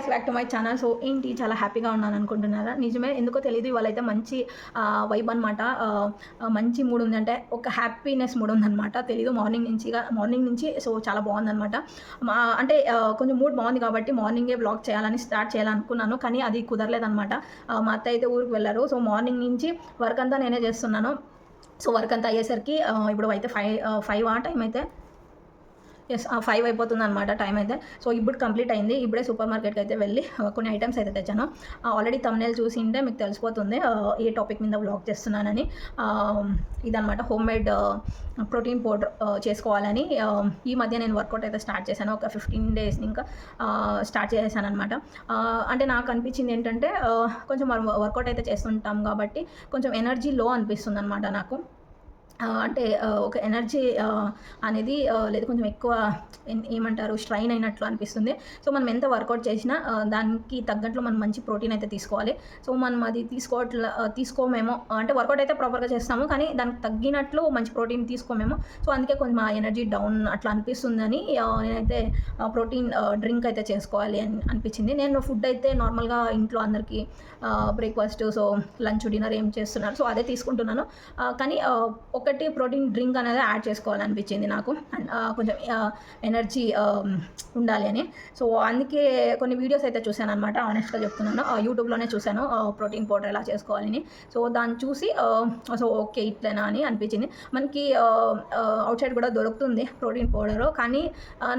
Guys back to my channel. So ఏంటి చాలా హ్యాపీగా ఉన్నాను అనుకుంటున్నారా? నిజమే, ఎందుకో తెలియదు, ఇవాళైతే మంచి వైబ్ అనమాట. మంచి మూడ్ ఉంది, అంటే ఒక హ్యాపీనెస్ మూడ్ ఉందనమాట. తెలీదు, మార్నింగ్ నుంచి సో చాలా బాగుందనమాట. అంటే కొంచెం మూడ్ బాగుంది కాబట్టి మార్నింగే వ్లాగ్ చేయాలని స్టార్ట్ చేయాలనుకున్నాను, కానీ అది కుదరలేదనమాట. మా అత్త అయితే ఊరికి వెళ్ళారు. సో మార్నింగ్ నుంచి వర్క్ అంతా నేనే చేస్తున్నాను. సో వర్క్ అంతా అయ్యేసరికి ఇప్పుడు అయితే 5 ఆ టైం అయితే 5 అయిపోతుందనమాట టైం అయితే. సో ఇప్పుడు కంప్లీట్ అయింది. ఇప్పుడే సూపర్ మార్కెట్కి అయితే వెళ్ళి కొన్ని ఐటమ్స్ అయితే తెచ్చాను. ఆల్రెడీ థంబ్నెయిల్ చూసి ఉంటే మీకు తెలిసిపోతుంది ఏ టాపిక్ మీద వ్లాగ్ చేస్తున్నానని. ఇదనమాట హోమ్ మేడ్ ప్రోటీన్ పౌడర్ చేసుకోవాలని ఈ మధ్య నేను వర్కౌట్ అయితే స్టార్ట్ చేశాను. ఒక 15 days ఇంకా స్టార్ట్ చేసేసాను అనమాట. అంటే నాకు అనిపించింది ఏంటంటే కొంచెం వర్కౌట్ అయితే చేస్తుంటాం కాబట్టి కొంచెం ఎనర్జీ లో అనిపిస్తుంది అనమాట నాకు. అంటే ఒక ఎనర్జీ అనేది లేదు, కొంచెం ఎక్కువ ఏమంటారు స్ట్రైన్ అయినట్లు అనిపిస్తుంది. సో మనం ఎంత వర్కౌట్ చేసినా దానికి తగ్గట్లు మనం మంచి ప్రోటీన్ అయితే తీసుకోవాలి. సో మనం అది తీసుకోమేమో, అంటే వర్కౌట్ అయితే ప్రాపర్గా చేస్తాము కానీ దానికి తగ్గినట్లు మంచి ప్రోటీన్ తీసుకోమేమో. సో అందుకే కొంచెం ఆ ఎనర్జీ డౌన్ అట్లా అనిపిస్తుందని నేనైతే ప్రోటీన్ డ్రింక్ అయితే చేసుకోవాలి అని అనిపించింది. నేను ఫుడ్ అయితే నార్మల్గా ఇంట్లో అందరికీ బ్రేక్ఫాస్ట్, సో లంచ్, డిన్నర్ ఏం చేస్తున్నారు సో అదే తీసుకుంటున్నాను. కానీ ఒకటి ప్రోటీన్ డ్రింక్ అనేది యాడ్ చేసుకోవాలనిపించింది నాకు, అండ్ కొంచెం ఎనర్జీ ఉండాలి అని. సో అందుకే కొన్ని వీడియోస్ అయితే చూశాను అనమాట. ఆనెస్ట్గా చెప్తున్నాను, యూట్యూబ్లోనే చూశాను ప్రోటీన్ పౌడర్ ఎలా చేసుకోవాలని. సో దాన్ని చూసి సో ఓకే ఇట్లేనా అని అనిపించింది. మనకి అవుట్ సైడ్ కూడా దొరుకుతుంది ప్రోటీన్ పౌడరు, కానీ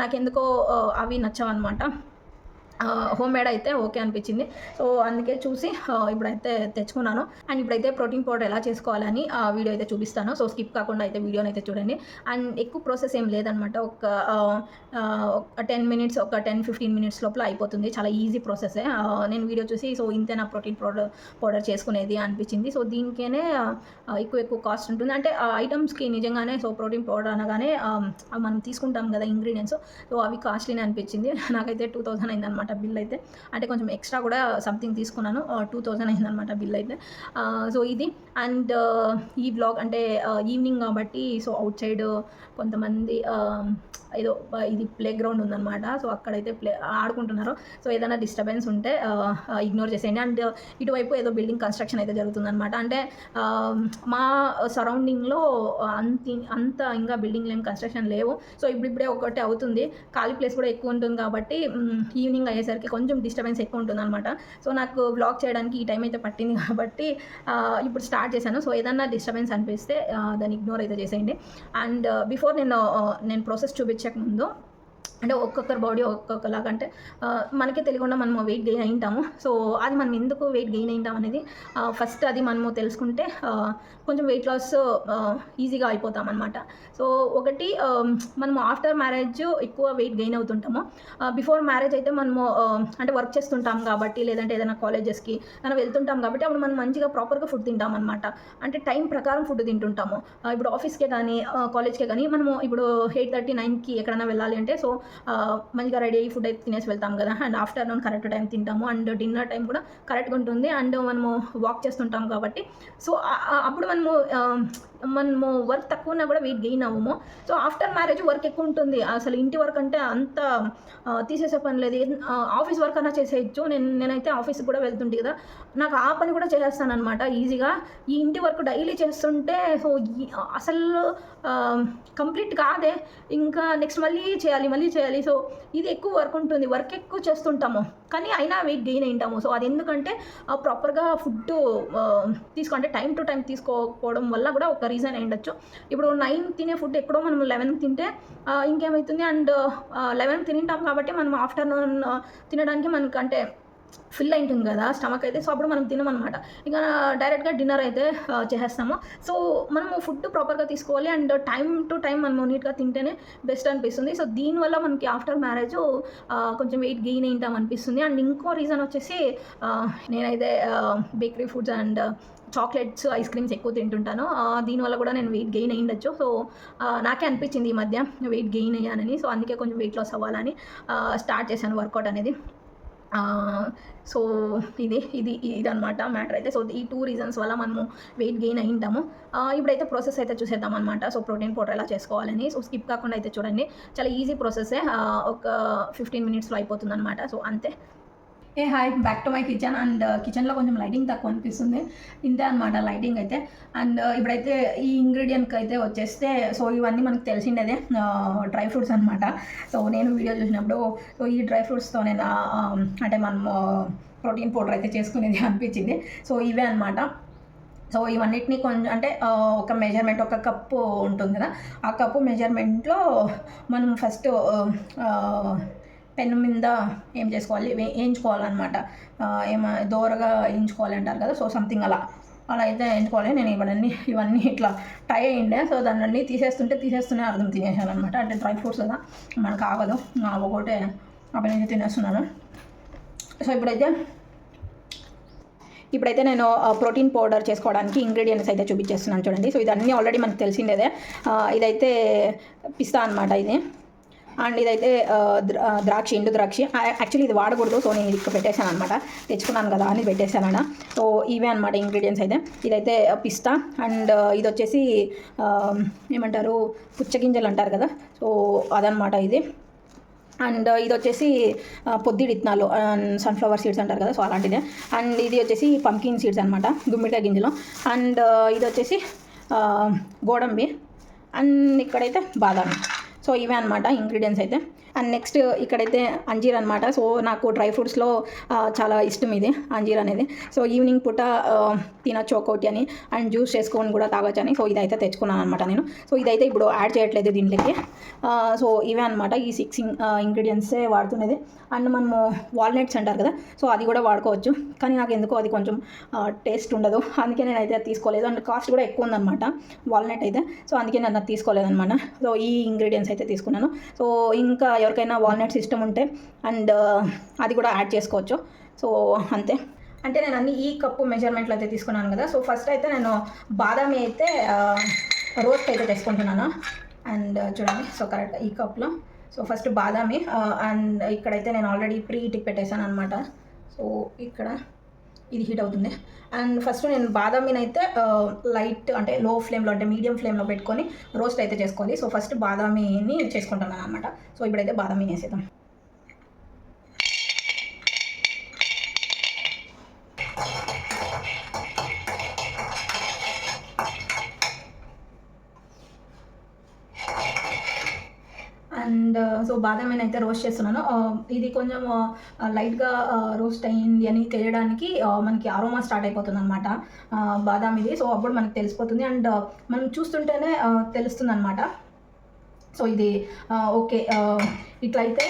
నాకెందుకో అవి నచ్చవన్నమాట. హోమ్ మేడ్ అయితే ఓకే అనిపించింది. సో అందుకే చూసి ఇప్పుడైతే తెచ్చుకున్నాను. అండ్ ఇప్పుడైతే ప్రోటీన్ పౌడర్ ఎలా చేసుకోవాలని వీడియో అయితే చూపిస్తాను. సో స్కిప్ కాకుండా అయితే వీడియోని అయితే చూడండి. అండ్ ఎక్కువ ప్రాసెస్ ఏం లేదనమాట, ఒక 10 minutes, ఒక 10-15 minutes లోపల అయిపోతుంది. చాలా ఈజీ ప్రాసెసే. నేను వీడియో చూసి సో ఇంతేనా ప్రోటీన్ పౌడర్ చేసుకునేది అనిపించింది. సో దీనికేనే ఎక్కువ కాస్ట్ ఉంటుంది. అంటే ఐటమ్స్కి నిజంగానే సో ప్రోటీన్ పౌడర్ అనగానే మనం తీసుకుంటాం కదా ఇంగ్రీడియంట్స్, సో అవి కాస్ట్లీనే అనిపించింది. నాకైతే 2000 అయిందనమాట బిల్ అయితే. అంటే కొంచెం ఎక్స్ట్రా కూడా సంథింగ్ తీసుకున్నాను, 2000 అయిందనమాట బిల్ అయితే. సో ఇది. అండ్ ఈ బ్లాగ్ అంటే ఈవినింగ్ కాబట్టి సో అవుట్ సైడ్ కొంతమంది ఏదో ఇది ప్లే గ్రౌండ్ ఉందన్నమాట. సో అక్కడైతే ఆడుకుంటున్నారు. సో ఏదైనా డిస్టర్బెన్స్ ఉంటే ఇగ్నోర్ చేసేయండి. అండ్ ఇటువైపు ఏదో బిల్డింగ్ కన్స్ట్రక్షన్ అయితే జరుగుతుందన్నమాట. అంటే మా సరౌండింగ్లో అంత ఇంకా బిల్డింగ్లు ఏం కన్స్ట్రక్షన్ లేవు. సో ఇప్పుడిప్పుడే ఒకటి అవుతుంది. ఖాళీ ప్లేస్ కూడా ఎక్కువ ఉంటుంది కాబట్టి ఈవినింగ్ అయ్యేసరికి కొంచెం డిస్టర్బెన్స్ ఎక్కువ ఉంటుంది అనమాట. సో నాకు బ్లాగ్ చేయడానికి ఈ టైం అయితే పట్టింది కాబట్టి ఇప్పుడు స్టార్ట్ చేశాను. సో ఏదన్నా డిస్టర్బెన్స్ అనిపిస్తే దాన్ని ఇగ్నోర్ అయితే చేసేయండి. అండ్ బిఫోర్ నేను ప్రాసెస్ చూపించక ముందు, అంటే ఒక్కొక్కరి బాడీ ఒక్కొక్కలాగా, అంటే మనకే తెలియకుండా మనము వెయిట్ గెయిన్ అయింటాము. సో అది మనం ఎందుకు వెయిట్ గెయిన్ అయింటాం అనేది ఫస్ట్ అది మనము తెలుసుకుంటే కొంచెం వెయిట్ లాస్ ఈజీగా అయిపోతాం అనమాట. సో ఒకటి, మనము ఆఫ్టర్ మ్యారేజ్ ఎక్కువ వెయిట్ గెయిన్ అవుతుంటాము. బిఫోర్ మ్యారేజ్ అయితే మనము అంటే వర్క్ చేస్తుంటాం కాబట్టి, లేదంటే ఏదైనా కాలేజెస్కి మనం వెళ్తుంటాం కాబట్టి అప్పుడు మనం మంచిగా ప్రాపర్గా ఫుడ్ తింటాం అనమాట. అంటే టైం ప్రకారం ఫుడ్ తింటుంటాము. ఇప్పుడు ఆఫీస్కే కానీ కాలేజ్కే కానీ మనము ఇప్పుడు 8:30-9కి ఎక్కడైనా వెళ్ళాలి అంటే సో మంచిగా రెడీ అయ్యి ఫుడ్ అయితే తినేసి వెళ్తాం కదా. అండ్ ఆఫ్టర్నూన్ కరెక్ట్ టైం తింటాము, అండ్ డిన్నర్ టైం కూడా కరెక్ట్గా ఉంటుంది. అండ్ మనము వాక్ చేస్తుంటాం కాబట్టి సో అప్పుడు మనము వర్క్ తక్కువ ఉన్నా కూడా వెయిట్ గెయిన్ అవ్వము. సో ఆఫ్టర్ మ్యారేజ్ వర్క్ ఎక్కువ ఉంటుంది. అసలు ఇంటి వర్క్ అంటే అంత తీసేసే పని లేదు. ఆఫీస్ వర్క్ అన్నా చేసేయచ్చు. నేనైతే ఆఫీస్కి కూడా వెళ్తుంటే కదా, నాకు ఆ పని కూడా చేసేస్తాను అనమాట ఈజీగా. ఈ ఇంటి వర్క్ డైలీ చేస్తుంటే సో అసలు కంప్లీట్ కాదే, ఇంకా నెక్స్ట్ మళ్ళీ చేయాలి. సో ఇది ఎక్కువ వర్క్ ఉంటుంది, వర్క్ ఎక్కువ చేస్తుంటాము కానీ అయినా వెయిట్ గెయిన్ అయింటాము. సో అది ఎందుకంటే ప్రాపర్గా ఫుడ్ అంటే టైం టు టైం తీసుకోకపోవడం వల్ల కూడా ఒక రీజన్ అయి ఉండొచ్చు. ఇప్పుడు 9 తినే ఫుడ్ ఎక్కడో మనం 11 తింటే ఇంకేమవుతుంది. అండ్ 11 తింటాం కాబట్టి మనం ఆఫ్టర్నూన్ తినడానికి మనకంటే ఫిల్ అయి ఉంటుంది కదా స్టమక్ అయితే. సో అప్పుడు మనం తినమన్నమాట, ఇంకా డైరెక్ట్గా డిన్నర్ అయితే చేసేస్తాము. సో మనము ఫుడ్ ప్రాపర్గా తీసుకోవాలి అండ్ టైం టు టైం మనము నీట్గా తింటేనే బెస్ట్ అనిపిస్తుంది. సో దీనివల్ల మనకి ఆఫ్టర్ మ్యారేజ్ కొంచెం వెయిట్ గెయిన్ అయింటాం అనిపిస్తుంది. అండ్ ఇంకో రీజన్ వచ్చేసి నేనైతే bakery foods and chocolates, ice creams ఎక్కువ తింటుంటాను. దీనివల్ల కూడా నేను వెయిట్ గెయిన్ అయ్యిండొచ్చు. సో నాకే అనిపించింది ఈ మధ్య వెయిట్ గెయిన్ అయ్యానని. సో అందుకే కొంచెం వెయిట్ లాస్ అవ్వాలని స్టార్ట్ చేశాను వర్కౌట్ అనేది. సో ఇదనమాట మ్యాటర్ అయితే. సో ఈ 2 రీజన్స్ వల్ల మనము వెయిట్ గెయిన్ అయ్యింటాము. ఇప్పుడైతే ప్రాసెస్ అయితే చూసేద్దాం అనమాట. సో ప్రోటీన్ పౌడర్ ఎలా చేసుకోవాలని. సో స్కిప్ కాకుండా అయితే చూడండి, చాలా ఈజీ ప్రాసెసే. ఒక 15 minutesలో అయిపోతుంది అనమాట. సో అంతే. Hi back to my kitchen. And కిచెన్లో కొంచెం లైటింగ్ తక్కువ అనిపిస్తుంది, ఇంతే అనమాట లైటింగ్ అయితే. అండ్ ఇప్పుడైతే ఈ ఇంగ్రీడియంట్కి అయితే వచ్చేస్తే, సో ఇవన్నీ మనకు తెలిసిండేదే డ్రై ఫ్రూట్స్ అనమాట. సో నేను వీడియో చూసినప్పుడు సో ఈ డ్రై ఫ్రూట్స్తో నేను అంటే మనము ప్రోటీన్ పౌడర్ అయితే చేసుకునేది అనిపించింది. సో ఇవే అనమాట. సో ఇవన్నిటిని కొంచెం అంటే ఒక మెజర్మెంట్, ఒక కప్పు ఉంటుంది కదా, ఆ కప్పు మెజర్మెంట్లో మనం ఫస్ట్ పెన్ను మీద ఏం చేసుకోవాలి, వేయించుకోవాలన్నమాట. దోరగా వేయించుకోవాలి అంటారు కదా, సో సంథింగ్ అలా అయితే వేయించుకోవాలి. నేను ఇవన్నీ ఇట్లా టై అయ్యిండే, సో దాన్ని తీసేస్తూనే అర్థం తినేసాను అనమాట. అంటే డ్రై ఫ్రూట్స్ కదా, మనకు ఆగదు, ఒకటే అప్పటి నుంచి తినేస్తున్నాను. సో ఇప్పుడైతే నేను ప్రోటీన్ పౌడర్ చేసుకోవడానికి ఇంగ్రీడియంట్స్ అయితే చూపించేస్తున్నాను చూడండి. సో ఇదన్నీ ఆల్రెడీ మనకు తెలిసిందేదే. ఇదైతే పిస్తా అనమాట ఇది. అండ్ ఇదైతే ఎండు ద్రాక్షి. యాక్చువల్లీ ఇది వాడకూడదు, సో నేను ఇది పెట్టేశాను అనమాట. తెచ్చుకున్నాను కదా అని పెట్టేశాను. సో ఇవే అనమాట ఇంగ్రీడియంట్స్ అయితే. ఇదైతే పిస్తా. అండ్ ఇది వచ్చేసి ఏమంటారు, పుచ్చగింజలు అంటారు కదా, సో అదనమాట ఇది. అండ్ ఇది వచ్చేసి పొద్దుడి ఇత్తనాలు, సన్ఫ్లవర్ సీడ్స్ అంటారు కదా, సో అలాంటిదే. అండ్ ఇది వచ్చేసి పంకిన్ సీడ్స్ అనమాట, గుమ్మిడికాయ గింజలు. అండ్ ఇది వచ్చేసి గోడంబి. అండ్ ఇక్కడైతే బాదామి. సో ఇవే అనమాట ఇంగ్రీడియంట్స్ అయితే. అండ్ నెక్స్ట్ ఇక్కడైతే అంజీర్ అనమాట. సో నాకు డ్రై ఫ్రూట్స్లో చాలా ఇష్టం ఇది అంజీర్ అనేది. సో ఈవినింగ్ పూట తినొచ్చు ఒక్కోటి అని, అండ్ జ్యూస్ చేసుకొని కూడా తాగొచ్చు అని. సో ఇదైతే తెచ్చుకున్నాను అనమాట నేను. సో ఇదైతే ఇప్పుడు యాడ్ చేయట్లేదు దీంట్లోకి. సో ఇవే అనమాట, ఈ 6 ఇంగ్రీడియంట్సే వాడుతున్నది. అండ్ మనము వాల్నట్స్ అంటారు కదా, సో అది కూడా వాడుకోవచ్చు, కానీ నాకు ఎందుకో అది కొంచెం టేస్ట్ ఉండదు, అందుకే నేను అయితే తీసుకోలేదు. అండ్ కాస్ట్ కూడా ఎక్కువ ఉందన్నమాట వాల్నట్ అయితే, సో అందుకే నేను అది తీసుకోలేదన్నమాట. సో ఈ ఇంగ్రీడియంట్స్ అయితే తీసుకున్నాను. సో ఇంకా ఎవరికైనా వాల్నట్స్ ఇష్టం ఉంటే అండ్ అది కూడా యాడ్ చేసుకోవచ్చు. సో అంతే. అంటే నేను అన్ని ఈ కప్పు మెజర్మెంట్లో అయితే తీసుకున్నాను కదా. సో ఫస్ట్ అయితే నేను బాదామి అయితే రోస్ట్ అయితే తీసుకుంటున్నాను. అండ్ చూడండి, సో కరెక్ట్ ఈ కప్లో. సో ఫస్ట్ బాదామి, అండ్ ఇక్కడైతే నేను ఆల్రెడీ ప్రీ హీట్కి పెట్టేశాను అనమాట. సో ఇక్కడ ఇది హీట్ అవుతుంది. అండ్ ఫస్ట్ నేను బాదామిని అయితే లైట్ అంటే లో ఫ్లేమ్లో, అంటే మీడియం ఫ్లేమ్లో పెట్టుకొని రోస్ట్ అయితే చేసుకోవాలి. సో ఫస్ట్ బాదామిని చేసుకుంటున్నాను అనమాట. సో ఇప్పుడైతే బాదామిని వేసేద్దాం. అండ్ సో బాదామిని అయితే రోస్ట్ చేస్తున్నాను. ఇది కొంచెం లైట్గా రోస్ట్ అయింది అని తెలియడానికి మనకి అరోమా స్టార్ట్ అయిపోతుంది అనమాట బాదామిది. సో అప్పుడు మనకి తెలిసిపోతుంది, అండ్ మనం చూస్తుంటేనే తెలుస్తుంది అనమాట. సో ఇది ఓకే, ఇట్లయితే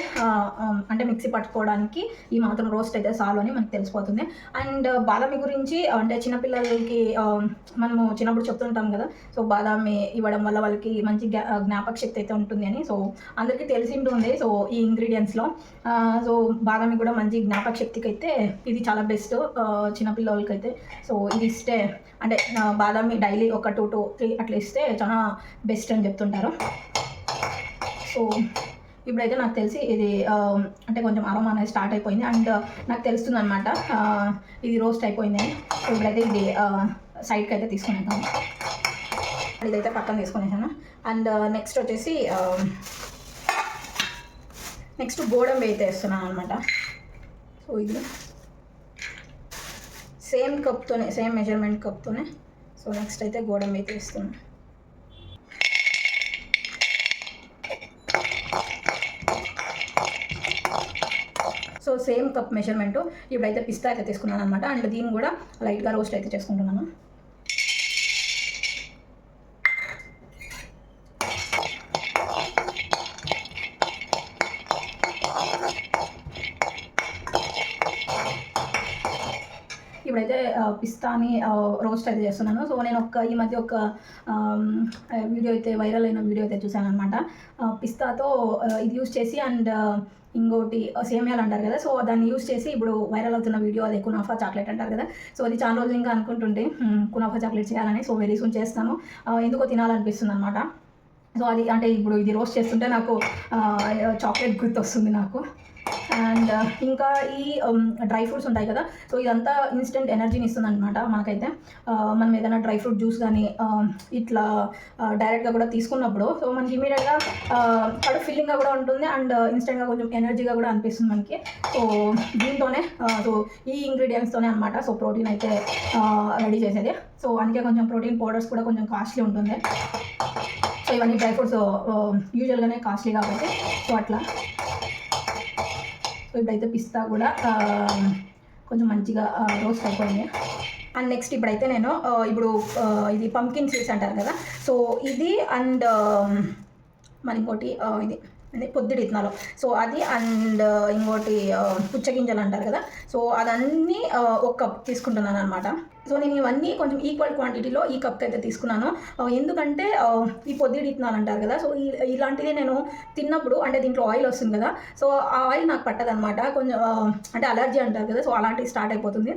అంటే మిక్సీ పట్టుకోవడానికి ఈ మాత్రం రోస్ట్ అయితే చాలు అని మనకు తెలిసిపోతుంది. అండ్ బాదామి గురించి అంటే చిన్నపిల్లలకి మనము చిన్నప్పుడు చెప్తుంటాం కదా, సో బాదామి ఇవ్వడం వల్ల వాళ్ళకి మంచి జ్ఞాపక శక్తి అయితే ఉంటుంది అని. సో అందరికీ తెలిసి ఉంటుంది. సో ఈ ఇంగ్రీడియంట్స్లో సో బాదామి కూడా మంచి జ్ఞాపక శక్తికి అయితే ఇది చాలా బెస్ట్ చిన్నపిల్లలకి అయితే. సో ఇది ఇస్తే అంటే బాదామి డైలీ ఒక 2 to 3 అట్లా ఇస్తే చాలా బెస్ట్ అని చెప్తుంటారు. సో ఇప్పుడైతే నాకు తెలిసి ఇది అంటే కొంచెం అరోమా అనేది స్టార్ట్ అయిపోయింది, అండ్ నాకు తెలుస్తుంది అనమాట ఇది రోస్ట్ అయిపోయింది అని. సో ఇప్పుడైతే ఇది సైడ్కి అయితే తీసుకునేద్దాం. ఇదైతే పక్కన తీసుకునేసాను. అండ్ నెక్స్ట్ వచ్చేసి నెక్స్ట్ గోడంబి అయితే వేస్తున్నాను అనమాట. సో ఇది సేమ్ కప్తోనే, సేమ్ మెజర్మెంట్ కప్తోనే. సో నెక్స్ట్ అయితే గోడంబి అయితే వేస్తున్నాను. So same cup measurement. ఇప్పుడైతే పిస్తా అయితే తీసుకున్నాను అనమాట. అండ్ దీన్ని కూడా లైట్గా రోస్ట్ అయితే చేసుకుంటున్నాను. ఇప్పుడైతే పిస్తాని రోస్ట్ అయితే చేస్తున్నాను. సో నేను ఈ మధ్య ఒక వీడియో అయితే వైరల్ అయిన వీడియో అయితే చూశాను అనమాట. పిస్తాతో ఇది యూస్ చేసి అండ్ ఇంకోటి సేమియాలు అంటారు కదా, సో దాన్ని యూస్ చేసి ఇప్పుడు వైరల్ అవుతున్న వీడియో అదే కునాఫా చాక్లెట్ అంటారు కదా. సో అది చాలా రోజులు ఇంకా అనుకుంటుంటే కునాఫా చాక్లెట్ చేయాలని. సో వెరీ సూన్ చేస్తాను, ఎందుకో తినాలనిపిస్తుంది అనమాట. సో అది అంటే ఇప్పుడు ఇది రోస్ట్ చేస్తుంటే నాకు చాక్లెట్ గుర్తు వస్తుంది నాకు. అండ్ ఇంకా ఈ డ్రై ఫ్రూట్స్ ఉంటాయి కదా, సో ఇదంతా ఇన్స్టెంట్ ఎనర్జీని ఇస్తుంది అనమాట మనకైతే. మనం ఏదైనా డ్రై ఫ్రూట్ జ్యూస్ కానీ ఇట్లా డైరెక్ట్గా కూడా తీసుకున్నప్పుడు సో మనకి ఇమీడియట్గా కడుపు ఫిల్లింగ్గా కూడా ఉంటుంది అండ్ ఇన్స్టెంట్గా కొంచెం ఎనర్జీగా కూడా అనిపిస్తుంది మనకి. సో దీంతోనే సో ఈ ఇంగ్రీడియంట్స్తోనే అనమాట సో ప్రోటీన్ అయితే రెడీ చేసేది. సో అందుకే కొంచెం ప్రోటీన్ పౌడర్స్ కూడా కొంచెం కాస్ట్లీ ఉంటుంది. సో ఇవన్నీ డ్రై ఫ్రూట్స్ యూజువల్గానే కాస్ట్లీ కాబట్టి సో అట్లా. సో ఇప్పుడైతే పిస్తా కూడా కొంచెం మంచిగా రోస్ట్ అయిపోయింది. అండ్ నెక్స్ట్ ఇప్పుడైతే నేను ఇప్పుడు ఇది పంకిన్ సీడ్స్ అంటారు కదా, సో ఇది అండ్ మరి ఇంకోటి ఇది అంటే పొద్దుడి ఇత్తనాలు, సో అది అండ్ ఇంకోటి పుచ్చగింజలు అంటారు కదా, సో అదన్నీ ఒక కప్ తీసుకుంటున్నాను అనమాట. సో నేను ఇవన్నీ కొంచెం ఈక్వల్ క్వాంటిటీలో ఈ కప్కి అయితే తీసుకున్నాను. ఎందుకంటే ఈ పొద్దుడి ఇత్తనాలు అంటారు కదా, సో ఇలాంటివి నేను తిన్నప్పుడు అంటే దీంట్లో ఆయిల్ వస్తుంది కదా, సో ఆ ఆయిల్ నాకు పట్టదనమాట. కొంచెం అంటే అలర్జీ అంటారు కదా, సో అలాంటివి స్టార్ట్ అయిపోతుంది.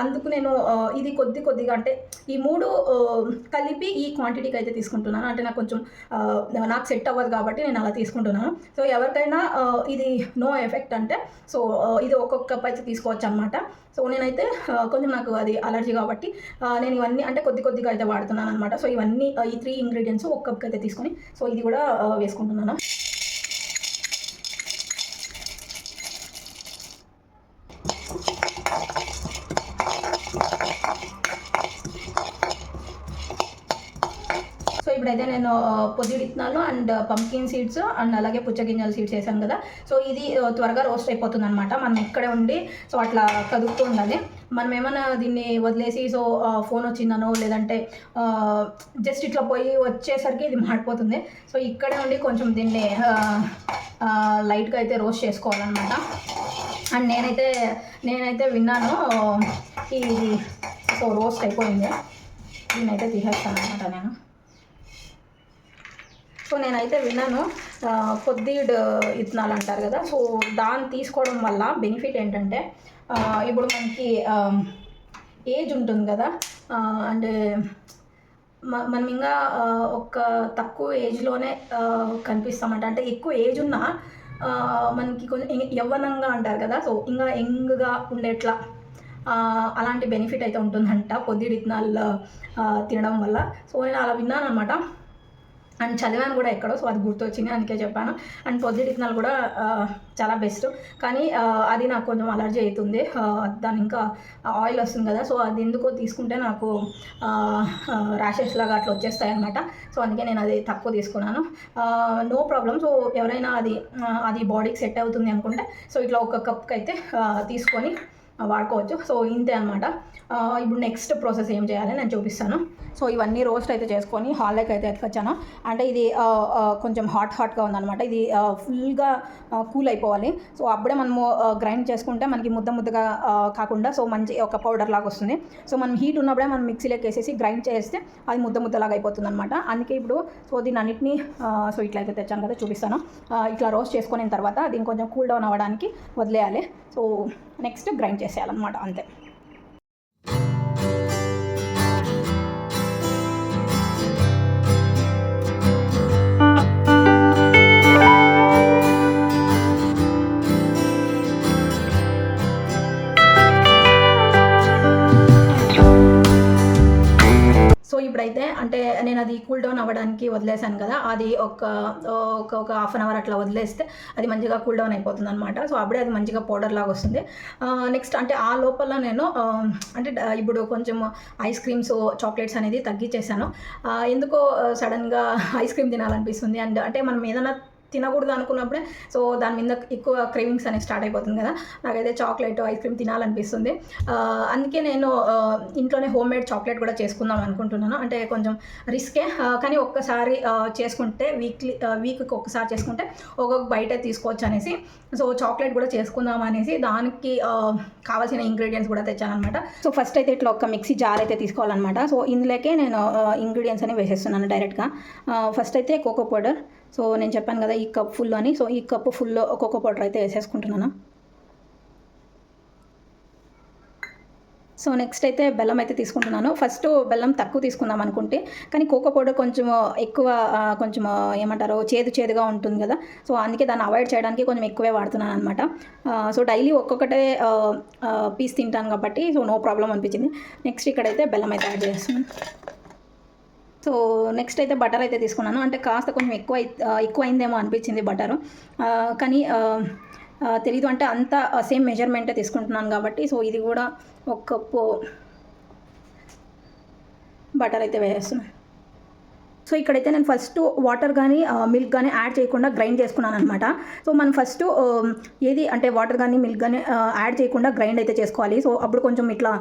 అందుకు నేను ఇది కొద్దిగా అంటే ఈ మూడు కలిపి ఈ క్వాంటిటీకి అయితే తీసుకుంటున్నాను. అంటే నాకు కొంచెం నాకు సెట్ అవ్వదు కాబట్టి నేను అలా తీసుకుంటున్నాను. సో ఎవరికైనా ఇది నో ఎఫెక్ట్ అంటే సో ఇది ఒక్కొక్క కప్ అయితే తీసుకోవచ్చు అనమాట. సో నేనైతే కొంచెం నాకు అది అలర్జీ కాబట్టి నేను ఇవన్నీ అంటే కొద్దిగా అయితే వాడుతున్నాను అనమాట. సో ఇవన్నీ ఈ 3 ఇంగ్రీడియంట్స్ ఒక కప్కి అయితే తీసుకొని సో ఇది కూడా వేసుకుంటున్నాను. సో ఇప్పుడైతే నేను పొద్దుడి ఇత్తనాలు అండ్ పంకిన్ సీడ్స్ అండ్ అలాగే పుచ్చగింజల సీడ్స్ వేసాను కదా, సో ఇది త్వరగా రోస్ట్ అయిపోతుంది అనమాట. మనం ఇక్కడే ఉండి సో అట్లా కదుపుతూ ఉండాలి. మనం ఏమైనా దీన్ని వదిలేసి సో ఫోన్ వచ్చిందనో లేదంటే జస్ట్ ఇట్లా పోయి వచ్చేసరికి ఇది మాడిపోతుంది. సో ఇక్కడే ఉండి కొంచెం దీన్ని లైట్గా అయితే రోస్ట్ చేసుకోవాలన్నమాట. అండ్ నేనైతే విన్నాను ఇది సో రోస్ట్ అయిపోయింది, దీన్నైతే తీసేస్తాను అనమాట నేను. సో నేనైతే విన్నాను పొద్దుడు ఇత్తనాలు అంటారు కదా, సో దాన్ని తీసుకోవడం వల్ల బెనిఫిట్ ఏంటంటే ఇప్పుడు మనకి ఏజ్ ఉంటుంది కదా, అండ్ మనం ఇంకా ఒక తక్కువ ఏజ్లోనే కనిపిస్తామంట. అంటే ఎక్కువ ఏజ్ ఉన్నా మనకి కొంచెం యవ్వనంగా అంటారు కదా, సో ఇంకా యంగ్గా ఉండేట్లా అలాంటి బెనిఫిట్ అయితే ఉంటుందంట పొద్దుడి ఇత్తనాలు తినడం వల్ల. సో నేను అలా విన్నాను అనమాట అండ్ చదివాను కూడా ఎక్కడో, సో అది గుర్తొచ్చింది అందుకే చెప్పాను. అండ్ పొద్దుడి ఇత్తనాలు కూడా చాలా బెస్ట్, కానీ అది నాకు కొంచెం అలర్జీ అవుతుంది. దాని ఇంకా ఆయిల్ వస్తుంది కదా, సో అది ఎందుకో తీసుకుంటే నాకు ర్యాషెస్ లాగా అట్లా వచ్చేస్తాయి అనమాట. సో అందుకే నేను అది తక్కువ తీసుకున్నాను. No problem. సో ఎవరైనా అది బాడీకి సెట్ అవుతుంది అనుకుంటే సో ఇట్లా ఒక కప్కి అయితే తీసుకొని వాడుకోవచ్చు. సో ఇంతే అనమాట. ఇప్పుడు నెక్స్ట్ ప్రాసెస్ ఏం చేయాలి నేను చూపిస్తాను. సో ఇవన్నీ రోస్ట్ అయితే చేసుకొని హాల్లోకి అయితే ఎత్తుకొచ్చాను. అంటే ఇది కొంచెం హాట్గా ఉందన్నమాట. ఇది ఫుల్గా కూల్ అయిపోవాలి. సో అప్పుడే మనము గ్రైండ్ చేసుకుంటే మనకి ముద్దగా కాకుండా సో మంచి ఒక పౌడర్ లాగా వస్తుంది. సో మనం హీట్ ఉన్నప్పుడే మనం మిక్సీలోకి వేసేసి గ్రైండ్ చేస్తే అది ముద్దలాగా అయిపోతుంది అనమాట. అందుకే ఇప్పుడు సో దీని అన్నిటినీ సో ఇట్లా అయితే తెచ్చాను కదా, చూపిస్తాను. ఇట్లా రోస్ట్ చేసుకున్న తర్వాత దీన్ని కొంచెం కూల్ డౌన్ అవ్వడానికి వదిలేయాలి. సో నెక్స్ట్ గ్రైండ్ చేసేయాలన్నమాట, అంతే. సో ఇప్పుడైతే అంటే నేను అది కూల్ డౌన్ అవ్వడానికి వదిలేసాను కదా, అది ఒక హాఫ్ అన్ అవర్ అట్లా వదిలేస్తే అది మంచిగా కూల్ డౌన్ అయిపోతుంది అనమాట. సో అప్పుడే అది మంచిగా పౌడర్ లాగా వస్తుంది. నెక్స్ట్ అంటే ఆ లోపల నేను అంటే ఇప్పుడు కొంచెం ఐస్ క్రీమ్స్ చాక్లెట్స్ అనేది తగ్గించేసాను. ఎందుకో సడన్గా ఐస్ క్రీమ్ తినాలనిపిస్తుంది. అండ్ అంటే మనం ఏదైనా తినకూడదు అనుకున్నప్పుడే సో దాని మీద ఎక్కువ క్రేవింగ్స్ అనేది స్టార్ట్ అయిపోతుంది కదా, నాకైతే చాక్లెట్ ఐస్ క్రీమ్ తినాలనిపిస్తుంది. అందుకే నేను ఇంట్లోనే హోమ్ మేడ్ చాక్లెట్ కూడా చేసుకుందాం అనుకుంటున్నాను. అంటే కొంచెం రిస్కే, కానీ ఒక్కసారి చేసుకుంటే వీక్కి ఒక్కసారి చేసుకుంటే ఒక్కొక్క బయట తీసుకోవచ్చు అనేసి సో చాక్లెట్ కూడా చేసుకుందాం అనేసి దానికి కావాల్సిన ఇంగ్రీడియంట్స్ కూడా తెచ్చాను అనమాట. సో ఫస్ట్ అయితే ఇట్లా ఒక మిక్సీ జార్ అయితే తీసుకోవాలన్నమాట. సో ఇందులోకే నేను ఇంగ్రీడియంట్స్ అని వేసేస్తున్నాను డైరెక్ట్గా. ఫస్ట్ అయితే కోకో పౌడర్, సో నేను చెప్పాను కదా ఈ కప్ ఫుల్ అని, సో ఈ కప్పు ఫుల్ కోకో పౌడర్ అయితే వేసేసుకుంటున్నాను. సో నెక్స్ట్ అయితే బెల్లం అయితే తీసుకుంటున్నాను. ఫస్ట్ బెల్లం తక్కువ తీసుకుందాం అనుకుంటే, కానీ కోకో పౌడర్ కొంచెం ఎక్కువ కొంచెం ఏమంటారు చేదుగా ఉంటుంది కదా, సో అందుకే దాన్ని అవాయిడ్ చేయడానికి కొంచెం ఎక్కువే వాడుతున్నాను అనమాట. సో డైలీ ఒక్కొక్కటే పీస్ తింటాను కాబట్టి సో నో ప్రాబ్లం అనిపించింది. నెక్స్ట్ ఇక్కడైతే బెల్లం అయితే యాడ్ చేస్తున్నాను. సో నెక్స్ట్ అయితే బటర్ అయితే తీసుకున్నాను. అంటే కాస్త కొంచెం ఎక్కువ అయిందేమో అనిపించింది బటరు, కానీ తెలీదు, అంటే అంత సేమ్ మెజర్మెంటే తీసుకుంటున్నాను కాబట్టి. సో ఇది కూడా ఒక కప్పు బటర్ అయితే వేసేస్తున్నాను. సో ఇక్కడైతే నేను ఫస్ట్ వాటర్ కానీ మిల్క్ కానీ యాడ్ చేయకుండా గ్రైండ్ చేసుకున్నాను అనమాట. సో మనం ఫస్ట్ ఏది అంటే వాటర్ కానీ మిల్క్ కానీ యాడ్ చేయకుండా గ్రైండ్ అయితే చేసుకోవాలి. సో అప్పుడు కొంచెం ఇట్లా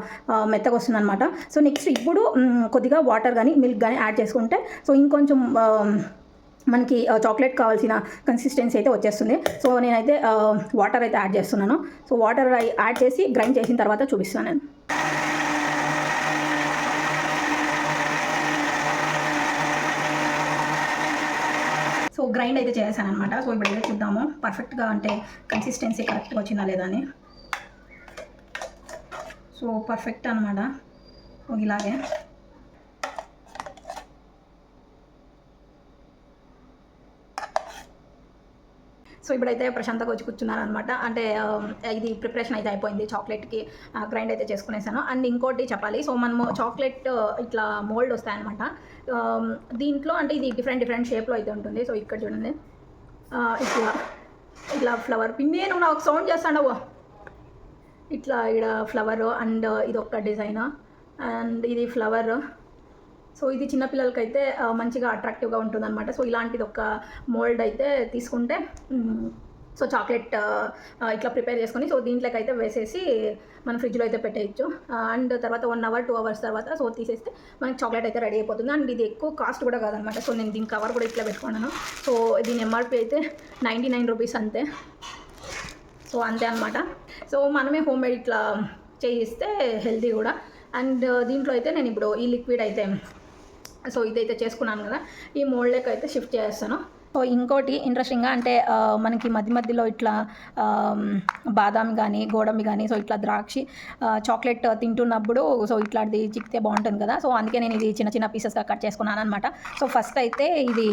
మెత్తగా వస్తుంది అనమాట. సో నెక్స్ట్ ఇప్పుడు కొద్దిగా వాటర్ కానీ మిల్క్ కానీ యాడ్ చేసుకుంటే సో ఇంకొంచెం మనకి చాక్లెట్ కావాల్సిన కన్సిస్టెన్సీ అయితే వచ్చేస్తుంది. సో నేనైతే వాటర్ అయితే యాడ్ చేస్తున్నాను. సో వాటర్ యాడ్ చేసి గ్రైండ్ చేసిన తర్వాత చూపిస్తాను నేను. సో గ్రైండ్ అయితే చేశాను అనమాట. సో ఇప్పుడు ఏదో చూద్దాము పర్ఫెక్ట్గా అంటే కన్సిస్టెన్సీ కరెక్ట్గా వచ్చిందా లేదా అని. సో పర్ఫెక్ట్ అనమాట ఇలాగే. సో ఇప్పుడైతే ప్రశాంతంగా వచ్చి కూర్చున్నాను అనమాట. అంటే ఇది ప్రిపరేషన్ అయితే అయిపోయింది, చాక్లెట్కి గ్రైండ్ అయితే చేసుకునేసాను. అండ్ ఇంకోటి చెప్పాలి, సో మనము చాక్లెట్ ఇట్లా మోల్డ్ వస్తాయన్నమాట. దీంట్లో అంటే ఇది డిఫరెంట్ షేప్లో అయితే ఉంటుంది. సో ఇక్కడ చూడండి, ఇట్లా ఫ్లవర్ పిన్ని నువ్వు నాకు సౌండ్ చేస్తాడవు, ఇట్లా ఇక్కడ ఫ్లవర్ అండ్ ఇది ఒక డిజైన్ అండ్ ఇది ఫ్లవర్. సో ఇది చిన్నపిల్లలకైతే మంచిగా అట్రాక్టివ్గా ఉంటుందన్నమాట. సో ఇలాంటిది ఒక మోల్డ్ అయితే తీసుకుంటే సో చాక్లెట్ ఇట్లా ప్రిపేర్ చేసుకొని సో దీంట్లోకి అయితే వేసేసి మనం ఫ్రిడ్జ్లో అయితే పెట్టేయచ్చు. అండ్ తర్వాత 1 hour 2 hours తర్వాత సో తీసేస్తే మనకి చాక్లెట్ అయితే రెడీ అయిపోతుంది. అండ్ ఇది ఎక్కువ కాస్ట్ కూడా కాదనమాట. సో నేను దీని కవర్ కూడా ఇట్లా పెట్టుకున్నాను. సో దీని ఎంఆర్పి అయితే 99 రూపీస్ అంతే. సో అంతే అనమాట. సో మనమే హోమ్ మేడ్ ఇట్లా చేయిస్తే హెల్తీ కూడా. అండ్ దీంట్లో అయితే నేను ఇప్పుడు ఈ లిక్విడ్ అయితే సో ఇదైతే చేసుకున్నాను కదా, ఈ మోల్డ్లోకి అయితే షిఫ్ట్ చేస్తాను. సో ఇంకోటి ఇంట్రెస్టింగ్గా అంటే మనకి మధ్యలో ఇట్లా బాదామి కానీ గోడంబి కానీ సో ఇట్లా ద్రాక్షి చాక్లెట్ తింటున్నప్పుడు సో ఇట్లాంటిది చిక్కితే బాగుంటుంది కదా. సో అందుకే నేను ఇది చిన్న పీసెస్గా కట్ చేసుకున్నాను అనమాట. సో ఫస్ట్ అయితే ఇది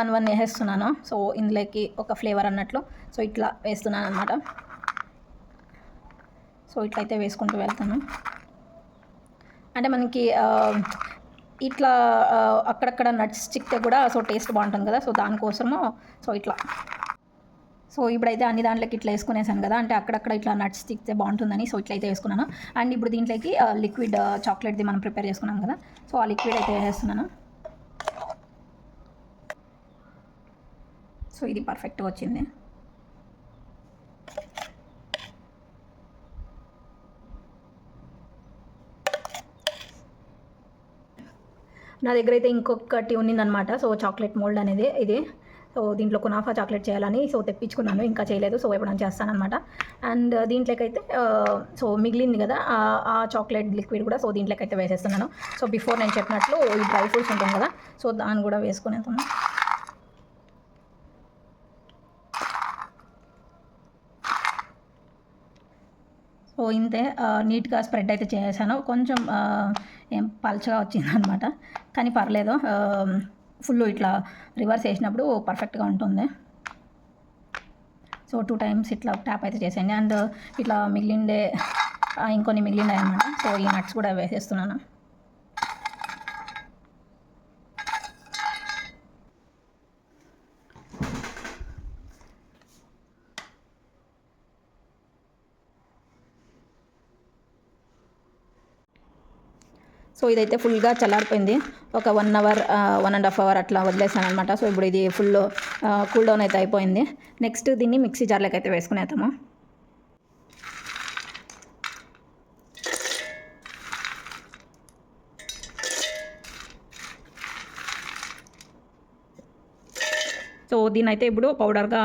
1 వేసేస్తున్నాను. సో ఇందులోకి ఒక ఫ్లేవర్ అన్నట్లు సో ఇట్లా వేస్తున్నాను అనమాట. సో ఇట్లయితే వేసుకుంటూ వెళ్తాను. అంటే మనకి ఇట్లా అక్కడక్కడ నట్స్ చిక్తే కూడా సో టేస్ట్ బాగుంటుంది కదా, సో దానికోసము సో ఇట్లా. సో ఇప్పుడైతే అన్ని దాంట్లోకి ఇట్లా వేసుకునేసాను కదా, అంటే అక్కడక్కడ ఇట్లా నట్స్ చిక్తే బాగుంటుందని సో ఇట్లయితే వేసుకున్నాను. అండ్ ఇప్పుడు దీంట్లోకి లిక్విడ్ చాక్లెట్ది మనం ప్రిపేర్ చేసుకున్నాం కదా, సో ఆ లిక్విడ్ అయితే వేసేస్తున్నాను. సో ఇది పర్ఫెక్ట్గా వచ్చింది. నా దగ్గర అయితే ఇంకొకటి ఉన్నిందనమాట. సో చాక్లెట్ మోల్డ్ అనేది ఇది. సో దీంట్లో కునాఫా చాక్లెట్ చేయాలని సో తెప్పించుకున్నాను, ఇంకా చేయలేదు. సో ఎప్పుడైనా చేస్తానమాట. అండ్ దీంట్లోకైతే సో మిగిలింది కదా ఆ చాక్లెట్ లిక్విడ్ కూడా సో దీంట్లోకైతే వేసేస్తున్నాను. సో బిఫోర్ నేను చెప్పినట్లు ఈ డ్రై ఫ్రూట్స్ ఉంటుంది కదా, సో దాన్ని కూడా వేసుకునేస్తాను. సో ఇంతే నీట్గా స్ప్రెడ్ అయితే చేసాను. కొంచెం ఏం పల్చగా వచ్చిందనమాట, కానీ పర్లేదు. ఫుల్ ఇట్లా రివర్స్ వేసినప్పుడు పర్ఫెక్ట్గా ఉంటుంది. సో 2 times ఇట్లా ట్యాప్ అయితే చేసేయండి. అండ్ ఇట్లా ఇంకొన్ని మిగిలిండే అనమాట. సో ఈ నట్స్ కూడా వేసేస్తున్నాను. సో ఇదైతే ఫుల్గా చల్లారిపోయింది. ఒక 1 hour 1.5 hour అట్లా వదిలేసాను అనమాట. సో ఇప్పుడు ఇది ఫుల్ కూల్ డౌన్ అయితే అయిపోయింది. నెక్స్ట్ దీన్ని మిక్సీ జార్లోకి అయితే వేసుకునేద్దాము. సో దీన్ని అయితే ఇప్పుడు పౌడర్గా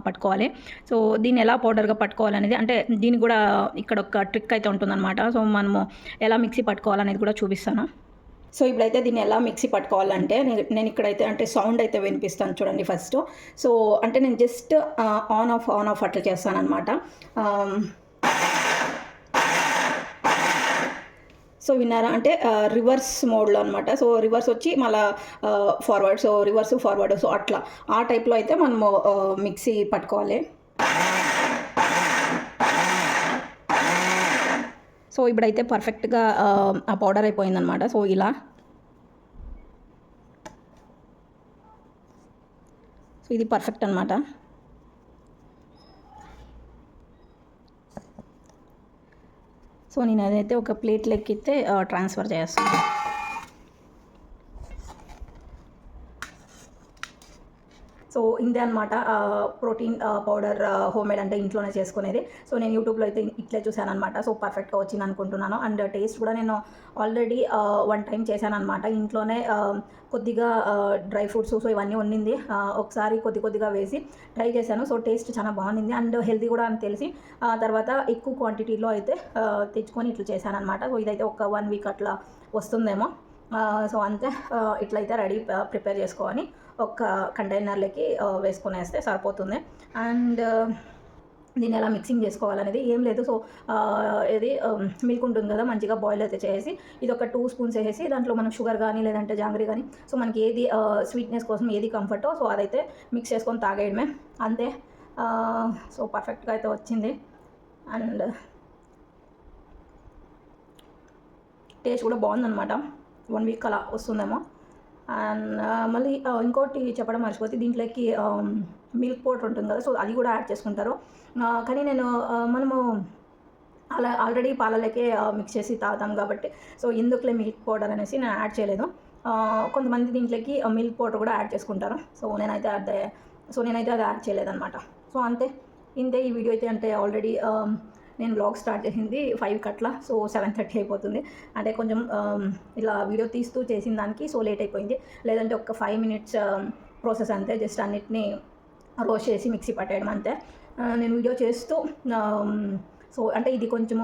పట్టుకోవాలి. సో దీన్ని ఎలా పౌడర్గా పట్టుకోవాలనేది, అంటే దీనికి కూడా ఇక్కడ ఒక ట్రిక్ అయితే ఉంటుందన్నమాట. సో మనము ఎలా మిక్సీ పట్టుకోవాలనేది కూడా చూపిస్తాను. సో ఇప్పుడైతే దీన్ని ఎలా మిక్సీ పట్టుకోవాలంటే నేను ఇక్కడైతే అంటే సౌండ్ అయితే వినిపిస్తాను చూడండి ఫస్ట్. సో అంటే నేను జస్ట్ ఆన్ ఆఫ్ అట్లా చేస్తాను అనమాట. సో విన్నారా అంటే రివర్స్ మోడ్లో అనమాట. సో రివర్స్ వచ్చి మళ్ళీ forward, so reverse forward, so అట్లా ఆ టైప్లో అయితే మనము మిక్సీ పట్టుకోవాలి. సో ఇప్పుడైతే పర్ఫెక్ట్గా ఆ పౌడర్ అయిపోయిందనమాట. సో ఇలా సో ఇది పర్ఫెక్ట్ అనమాట. సో నేను అదైతే ఒక ప్లేట్లోకి అయితే ట్రాన్స్ఫర్ చేస్తాను. సో ఇంతే అనమాట ప్రోటీన్ పౌడర్ హోమ్మేడ్ అంటే ఇంట్లోనే చేసుకునేది. సో నేను యూట్యూబ్లో అయితే ఇట్లే చూశాను అనమాట. సో పర్ఫెక్ట్గా వచ్చింది అనుకుంటున్నాను. అండ్ టేస్ట్ కూడా నేను ఆల్రెడీ 1 టైం చేశాను అనమాట ఇంట్లోనే. కొద్దిగా డ్రై ఫ్రూట్స్ సో ఇవన్నీ వండింది ఒకసారి కొద్దిగా వేసి ట్రై చేశాను. సో టేస్ట్ చాలా బాగుంది అండ్ హెల్తీ కూడా అని తెలిసి తర్వాత ఎక్కువ క్వాంటిటీలో అయితే తెచ్చుకొని ఇట్లా చేశాను అనమాట. సో ఇదైతే ఒక 1 వీక్ అట్లా వస్తుందేమో. సో అంతే ఇట్లయితే రెడీ ప్రిపేర్ చేసుకొని ఒక కంటైనర్లకి వేసుకునేస్తే సరిపోతుంది. అండ్ దీన్ని ఎలా మిక్సింగ్ చేసుకోవాలనేది ఏం లేదు. సో ఇది మిల్క్ ఉంటుంది కదా, మంచిగా బాయిల్ అయితే చేసి ఇది ఒక 2 స్పూన్స్ వేసేసి దాంట్లో మనం షుగర్ కానీ లేదంటే జాంగ్రీ కానీ సో మనకి ఏది స్వీట్నెస్ కోసం ఏది కంఫర్టో సో అదైతే మిక్స్ చేసుకొని తాగేయడమే అంతే. సో పర్ఫెక్ట్గా అయితే వచ్చింది అండ్ టేస్ట్ కూడా బాగుందన్నమాట. 1 వీక్ అలా వస్తుందేమో. అండ్ మళ్ళీ ఇంకోటి చెప్పడం మర్చిపోతే దీంట్లోకి మిల్క్ పౌడర్ ఉంటుంది కదా, సో అది కూడా యాడ్ చేసుకుంటారు. కానీ నేను మనము అలా ఆల్రెడీ పాలలోకే మిక్స్ చేసి తాగుతాం కాబట్టి సో ఎందుకులే మిల్క్ పౌడర్ అనేసి నేను యాడ్ చేయలేదు. కొంతమంది దీంట్లోకి మిల్క్ పౌడర్ కూడా యాడ్ చేసుకుంటారు. సో నేనైతే అది యాడ్ చేయలేదన్నమాట. సో అంతే ఇంతే ఈ వీడియో అయితే. అంటే ఆల్రెడీ నేను బ్లాగ్ స్టార్ట్ చేసింది 5 అట్లా, సో 7:30 అయిపోతుంది. అంటే కొంచెం ఇలా వీడియో తీస్తూ చేసిన దానికి సో లేట్ అయిపోయింది. లేదంటే ఒక 5 మినిట్స్ ప్రాసెస్ అంతే. జస్ట్ అన్నిటినీ రోస్ట్ చేసి మిక్సీ పట్టేయడం అంతే. నేను వీడియో చేస్తూ సో అంటే ఇది కొంచెం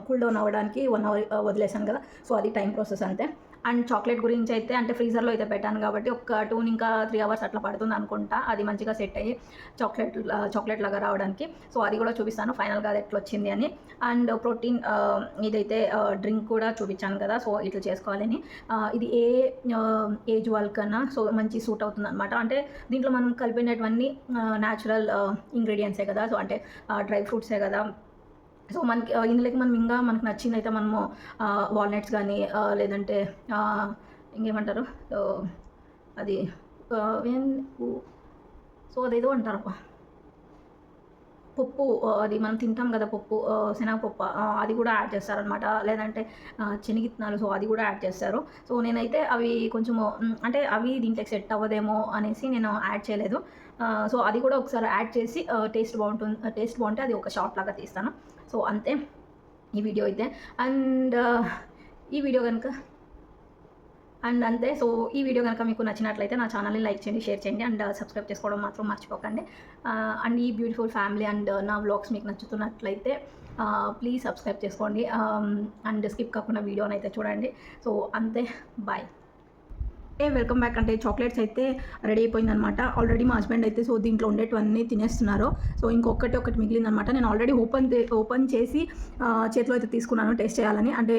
కూల్ డౌన్ అవ్వడానికి 1 అవర్ వదిలేసాను కదా, సో అది టైం ప్రాసెస్ అంతే. అండ్ చాక్లెట్ గురించి అయితే అంటే ఫ్రీజర్లో అయితే పెట్టాను కాబట్టి ఒక 2 ఇంకా 3 అవర్స్ అట్లా పడుతుంది అనుకుంటా అది మంచిగా సెట్ అయ్యి చాక్లెట్ లాగా రావడానికి. సో అది కూడా చూపిస్తాను ఫైనల్గా అది ఎట్లా వచ్చింది అని. అండ్ ప్రోటీన్ ఇదైతే డ్రింక్ కూడా చూపించాను కదా, సో ఇట్లా చేసుకోవాలని. ఇది ఏ ఏజ్ వాళ్ళకన్నా సో మంచి సూట్ అవుతుంది అనమాట. అంటే దీంట్లో మనం కలిపినటువన్నీ న్యాచురల్ ఇంగ్రీడియంట్సే కదా, సో అంటే డ్రై ఫ్రూట్సే కదా. సో మనకి ఇందులోకి మనం ఇంకా మనకు నచ్చింది అయితే మనము వాల్నట్స్ కానీ లేదంటే ఇంకేమంటారు అది సో అదేదో అంటారు పప్పు, అది మనం తింటాం కదా పప్పు, శనగపప్పు అది కూడా యాడ్ చేస్తారనమాట. లేదంటే శనగిత్తనాలు సో అది కూడా యాడ్ చేస్తారు. సో నేనైతే అవి కొంచెము అంటే అవి దీంట్లోకి సెట్ అవ్వదేమో అనేసి నేను యాడ్ చేయలేదు. సో అది కూడా ఒకసారి యాడ్ చేసి టేస్ట్ బాగుంటే అది ఒక షార్ట్ లాగా తీస్తాను. సో అంతే ఈ వీడియో అయితే. అండ్ ఈ వీడియో కనుక అంతే. సో ఈ వీడియో కనుక మీకు నచ్చినట్లయితే నా ఛానల్ని లైక్ చేయండి, షేర్ చేయండి అండ్ సబ్స్క్రైబ్ చేసుకోవడం మాత్రం మర్చిపోకండి. అండ్ ఈ బ్యూటిఫుల్ ఫ్యామిలీ అండ్ నా వ్లాగ్స్ మీకు నచ్చుతున్నట్లయితే ప్లీజ్ సబ్స్క్రైబ్ చేసుకోండి అండ్ స్కిప్ కాకుండా వీడియోని అయితే చూడండి. సో అంతే, బాయ్. Welcome back. అంటే చాక్లెట్స్ అయితే రెడీ అయిపోయిందనమాట. ఆల్రెడీ మా హస్బెండ్ అయితే సో దీంట్లో ఉండేటివన్నీ తినేస్తున్నారు. సో ఒకటి మిగిలిందనమాట. నేను ఆల్రెడీ ఓపెన్ చేసి చేతిలో అయితే తీసుకున్నాను టేస్ట్ చేయాలని. అంటే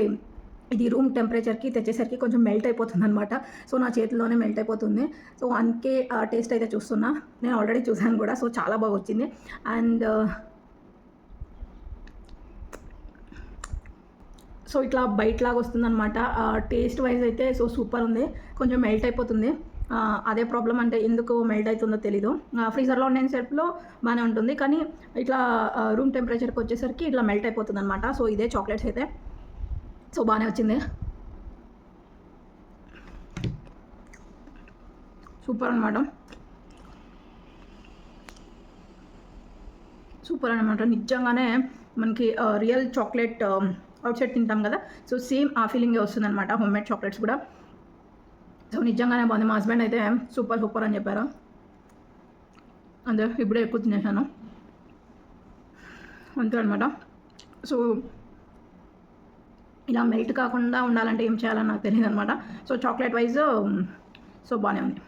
ఇది రూమ్ టెంపరేచర్కి తెచ్చేసరికి కొంచెం మెల్ట్ అయిపోతుంది అనమాట. సో నా చేతిలోనే మెల్ట్ అయిపోతుంది. సో అందుకే టేస్ట్ అయితే చూస్తున్నా. నేను ఆల్రెడీ చూసాను కూడా, సో చాలా బాగా వచ్చింది. అండ్ సో ఇట్లా బయటలాగా వస్తుందన్నమాట. టేస్ట్ వైజ్ అయితే సో సూపర్ ఉంది. కొంచెం మెల్ట్ అయిపోతుంది. అదే ప్రాబ్లం, అంటే ఎందుకు మెల్ట్ అవుతుందో తెలీదు. ఫ్రీజర్లో ఉన్న సెల్ఫ్లో బాగానే ఉంటుంది, కానీ ఇట్లా రూమ్ టెంపరేచర్కి వచ్చేసరికి ఇట్లా మెల్ట్ అయిపోతుంది అనమాట. సో ఇదే చాక్లెట్స్ అయితే సో బాగానే వచ్చింది. సూపర్ అనమాట. నిజంగానే మనకి రియల్ చాక్లెట్ అవుట్ సైడ్ తింటాం కదా, సో సేమ్ ఆ ఫీలింగే వస్తుంది అనమాట హోమ్మేడ్ చాక్లెట్స్ కూడా. సో నిజంగానే బాగుంది. మా హస్బెండ్ అయితే సూపర్ అని చెప్పారు. అంతే, ఇప్పుడే ఎక్కువ తినేసాను అంతే అనమాట. సో ఇలా మెల్ట్ కాకుండా ఉండాలంటే ఏం చేయాలని నాకు తెలియదు అనమాట. సో చాక్లెట్ వైజ్ సో బాగానే ఉంది.